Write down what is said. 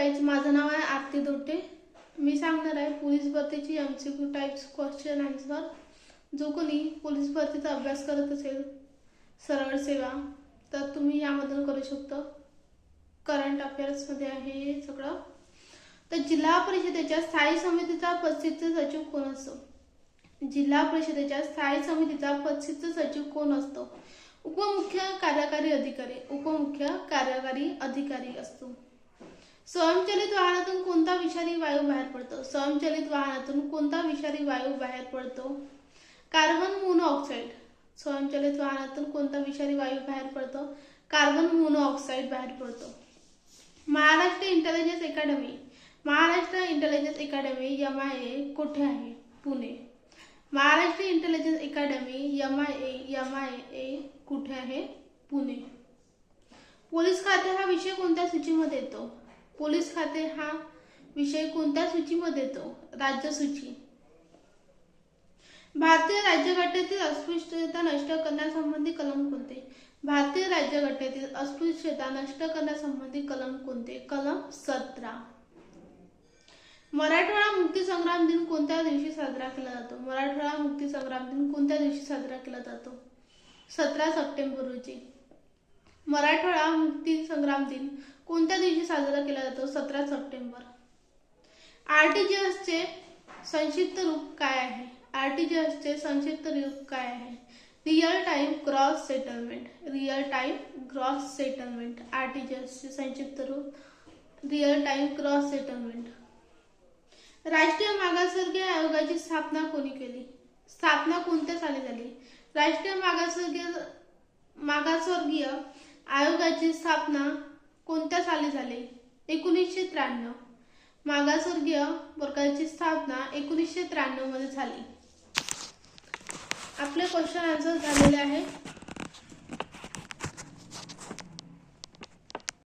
Guys, माझं नाव आहे आरती दोटे। मी सांगणार आहे पोलीस भरतीची MCQ टाइप्स क्वेश्चन आन्सर। जो कोणी पोलीस भरतीचा अभ्यास करत असेल, सरळ सेवा, तर तुम्ही यामधून करू शकता। करंट अफेअर्समध्ये आहे हे सगळं। तर जिल्हा परिषदेच्या स्थायी समितीचा पदसिद्ध सचिव कोण असतो? जिल्हा परिषदेच्या स्थायी समितीचा पदसिद्ध सचिव कोण असतो? उपमुख्य कार्यकारी अधिकारी। उपमुख्य कार्यकारी अधिकारी असतो। स्वयंचलित वाहनातून कोणता विषारी वायू बाहेर पडतो? स्वयंचलित वाहनातून कोणता विषारी वायू बाहेर पडतो? Carbon monoxide. स्वयंचलित वाहनातून कोणता विषारी वायू बाहेर पडतो? कार्बन मोनोऑक्साईड बाहेर पडतो। Maharashtra intelligence academy. Maharashtra intelligence academy MIA कुठे आहे? Pune. Maharashtra intelligence academy MIA कुठे आहे? पुणे। पोलीस खाते हा विषय कोणत्या सूचीमध्ये येतो? पोलीस खाते हा विषय कोणत्या सूचीमध्ये येतो? राज्य सूची। भारतीय राज्यघटनेतील अस्पृश्यता नष्ट करण्यासंबंधी कलम कोणते? भारतीय राज्यघटनेतील अस्पृश्यता नष्ट करण्यासंबंधी कलम कोणते? कलम 17। मराठवाडा मुक्ती संग्राम दिन कोणत्या दिवशी साजरा केला जातो? मराठवाडा मुक्ती संग्राम दिन कोणत्या दिवशी साजरा केला जातो? 17 सप्टेंबर रोजी। मराठवाडा मुक्ती संग्राम दिन कोणत्या दिवशी साजरा केला जातो? 17 सप्टेंबर। RTGS चे संक्षिप्त रूप काय आहे? RTGS चे संक्षिप्त रूप काय आहे? Real time gross settlement. Real time gross settlement. RTGS चे संक्षिप्त रूप रिअल टाइम ग्रॉस सेटलमेंट। राष्ट्रीय मागासवर्गीय आयोगाची स्थापना कोणी केली? स्थापना कोणत्या साली झाली? राष्ट्रीय मागासवर्गीय आयोगाची स्थापना कोणत्या साली झाली? 1993। मागासवर्गीय वर्गाची स्थापना 1993 मध्ये झाली। आपले क्वेश्चन आन्सर झालेले आहे।